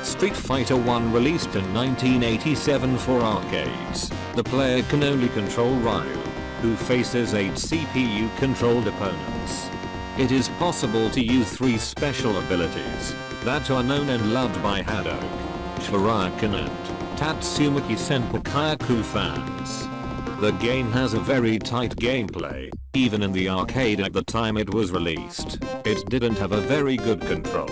Street Fighter 1 released in 1987 for arcades. The player can only control Ryu, who faces 8 CPU-controlled opponents. It is possible to use 3 special abilities that are known and loved by Hadouken, Shuriken and Tatsumaki Senpai Kyaku fans. The game has a very tight gameplay. Even in the arcade at the time it was released, it didn't have a very good control.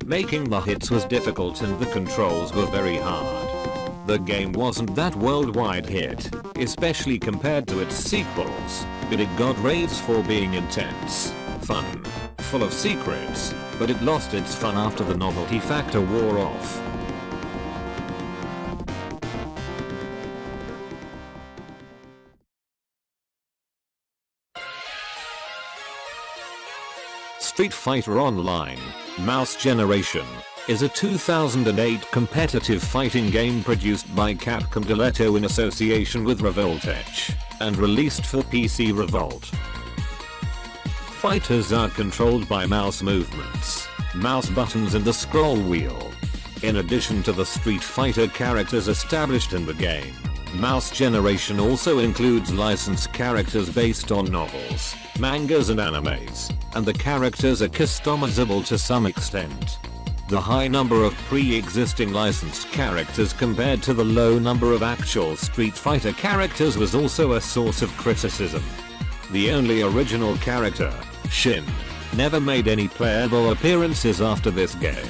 Making the hits was difficult and the controls were very hard. The game wasn't that worldwide hit, especially compared to its sequels, but it got raves for being intense, fun, full of secrets, but it lost its fun after the novelty factor wore off. Street Fighter Online, Mouse Generation, is a 2008 competitive fighting game produced by Capcom Diletto in association with Revoltech, and released for PC Revolt. Fighters are controlled by mouse movements, mouse buttons and the scroll wheel. In addition to the Street Fighter characters established in the game, Mouse Generation also includes licensed characters based on novels, mangas and animes, and the characters are customizable to some extent. The high number of pre-existing licensed characters compared to the low number of actual Street Fighter characters was also a source of criticism. The only original character, Shin, never made any playable appearances after this game.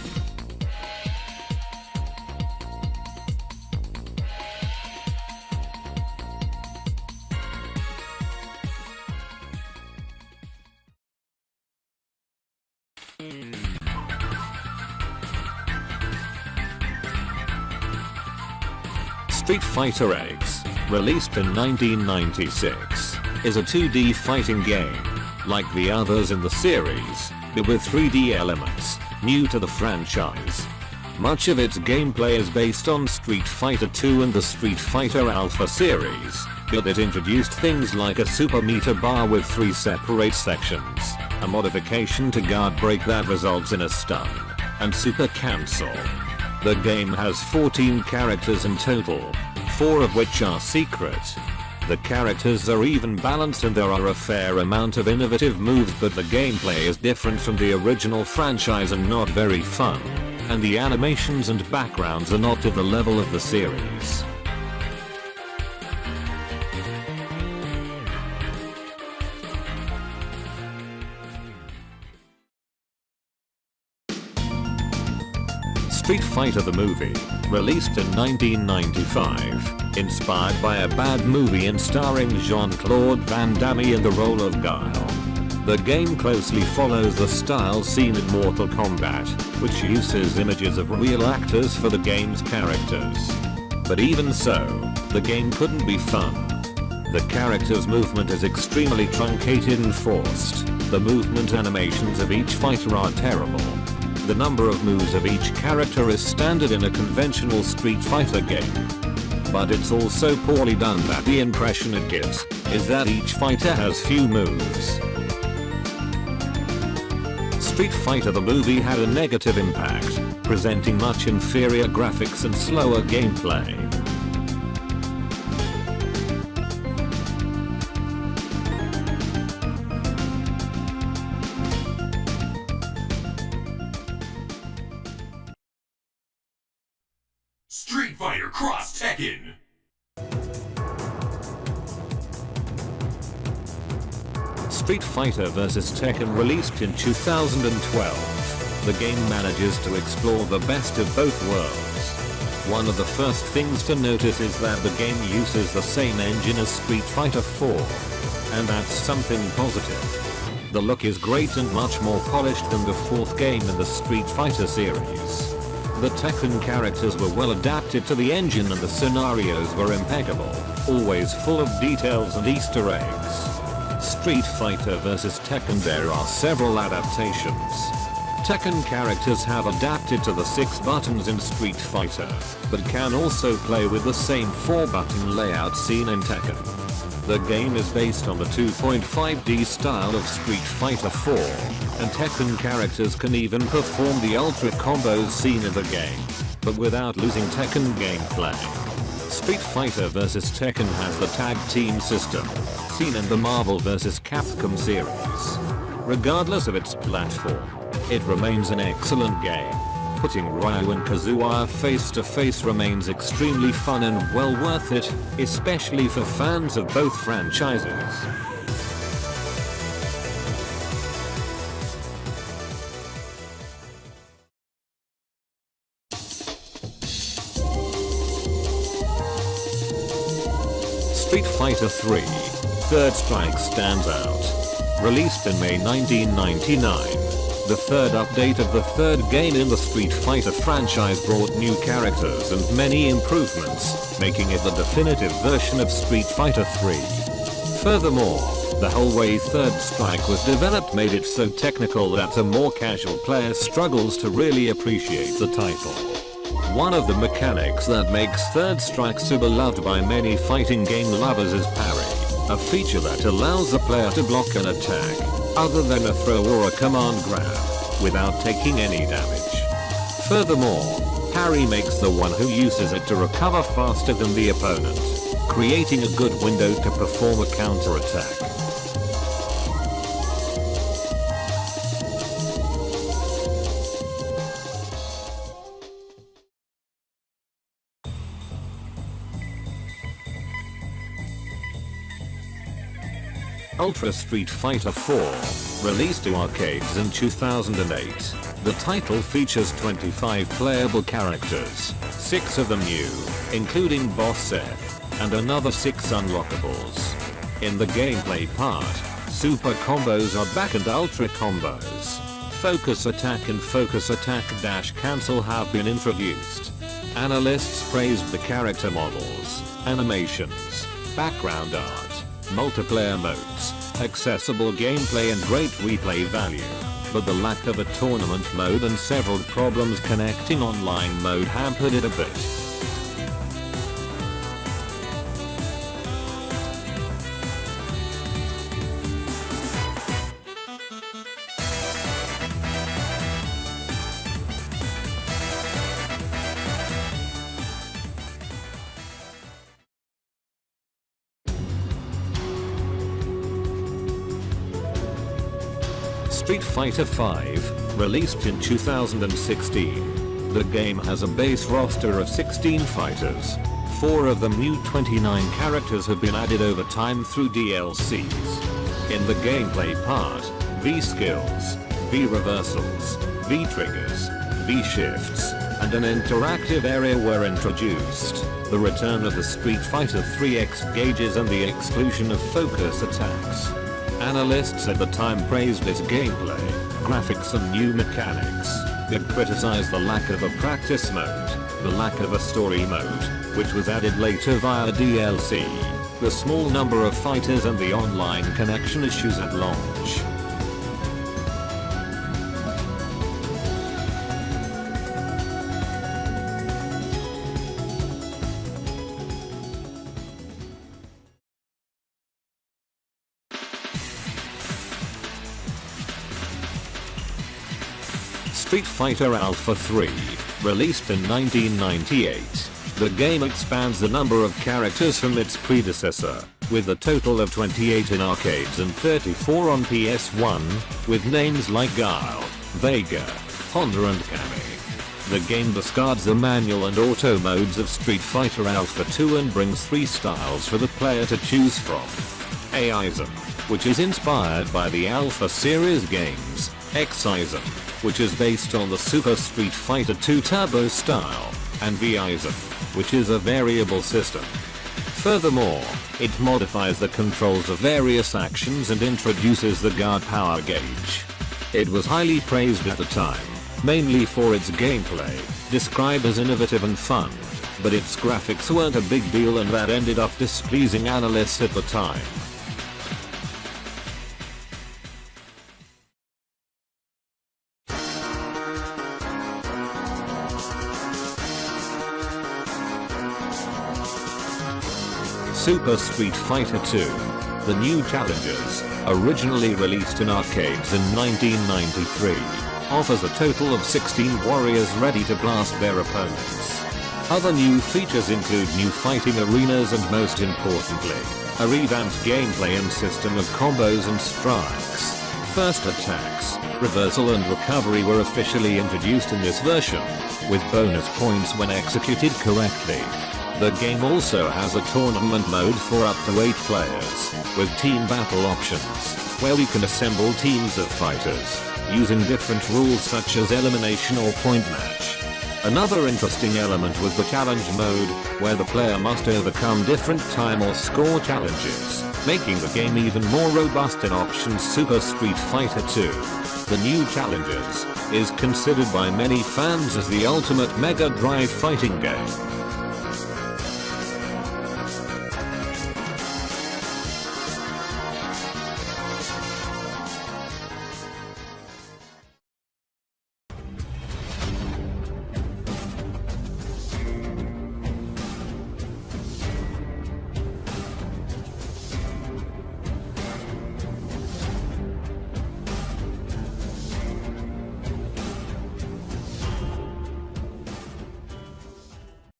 Street Fighter X, released in 1996, is a 2D fighting game, like the others in the series, but with 3D elements, new to the franchise. Much of its gameplay is based on Street Fighter 2 and the Street Fighter Alpha series, but it introduced things like a super meter bar with 3 separate sections, a modification to guard break that results in a stun, and super cancel. The game has 14 characters in total, 4 of which are secret. The characters are even balanced and there are a fair amount of innovative moves, but the gameplay is different from the original franchise and not very fun, and the animations and backgrounds are not to the level of the series. Street Fighter the movie, released in 1995, inspired by a bad movie and starring Jean-Claude Van Damme in the role of Guile. The game closely follows the style seen in Mortal Kombat, which uses images of real actors for the game's characters. But even so, the game couldn't be fun. The character's movement is extremely truncated and forced. The movement animations of each fighter are terrible. The number of moves of each character is standard in a conventional Street Fighter game. But it's also poorly done that the impression it gives is that each fighter has few moves. Street Fighter the movie had a negative impact, presenting much inferior graphics and slower gameplay. Street Fighter Cross Tekken! Street Fighter vs. Tekken released in 2012. The game manages to explore the best of both worlds. One of the first things to notice is that the game uses the same engine as Street Fighter 4. And that's something positive. The look is great and much more polished than the 4th game in the Street Fighter series. The Tekken characters were well adapted to the engine and the scenarios were impeccable, always full of details and Easter eggs. Street Fighter vs. Tekken. There are several adaptations. Tekken characters have adapted to the 6 buttons in Street Fighter, but can also play with the same 4-button layout seen in Tekken. The game is based on the 2.5D style of Street Fighter 4, and Tekken characters can even perform the ultra combos seen in the game. but without losing Tekken gameplay. Street Fighter vs Tekken has the tag team system, seen in the Marvel vs Capcom series. Regardless of its platform, it remains an excellent game. Putting Ryu and Kazuya face to face remains extremely fun and well worth it, especially for fans of both franchises. Street Fighter 3: Third Strike stands out. Released in May 1999, the third update of the third game in the Street Fighter franchise brought new characters and many improvements, making it the definitive version of Street Fighter 3. Furthermore, the whole way Third Strike was developed made it so technical that a more casual player struggles to really appreciate the title. One of the mechanics that makes Third Strike so beloved by many fighting game lovers is parry, a feature that allows the player to block an attack, other than a throw or a command grab, without taking any damage. Furthermore, parry makes the one who uses it to recover faster than the opponent, creating a good window to perform a counter-attack. Ultra Street Fighter 4, released to arcades in 2008. The title features 25 playable characters, 6 of them new, including Boss Seth, and another 6 unlockables. In the gameplay part, super combos are back and ultra combos. Focus attack and focus attack dash cancel have been introduced. Analysts praised the character models, animations, background art, multiplayer modes, accessible gameplay and great replay value, but the lack of a tournament mode and several problems connecting online mode hampered it a bit. Street Fighter V, released in 2016. The game has a base roster of 16 fighters. 4 of the new 29 characters have been added over time through DLCs. In the gameplay part, V-skills, V-reversals, V-triggers, V-shifts, and an interactive area were introduced. The return of the Street Fighter 3X gauges and the exclusion of focus attacks. Analysts at the time praised its gameplay, graphics and new mechanics, but criticized the lack of a practice mode, the lack of a story mode, which was added later via DLC, the small number of fighters and the online connection issues at launch. Street Fighter Alpha 3, released in 1998. The game expands the number of characters from its predecessor, with a total of 28 in arcades and 34 on PS1, with names like Guile, Vega, Honda and Cammy. The game discards the manual and auto modes of Street Fighter Alpha 2 and brings 3 styles for the player to choose from. Aism, which is inspired by the Alpha series games, Xism, which is based on the Super Street Fighter 2 Turbo style, and V-ism, which is a variable system. Furthermore, it modifies the controls of various actions and introduces the guard power gauge. It was highly praised at the time, mainly for its gameplay, described as innovative and fun, but its graphics weren't a big deal and that ended up displeasing analysts at the time. Super Street Fighter 2, The New Challengers, originally released in arcades in 1993. offers a total of 16 warriors ready to blast their opponents. Other new features include new fighting arenas and, most importantly, a revamped gameplay and system of combos and strikes. First attacks, reversal and recovery were officially introduced in this version, with bonus points when executed correctly. The game also has a tournament mode for up to 8 players, with team battle options, where we can assemble teams of fighters, using different rules such as elimination or point match. Another interesting element was the challenge mode, where the player must overcome different time or score challenges, making the game even more robust in options Super Street Fighter 2. The new Challenges is considered by many fans as the ultimate Mega Drive fighting game.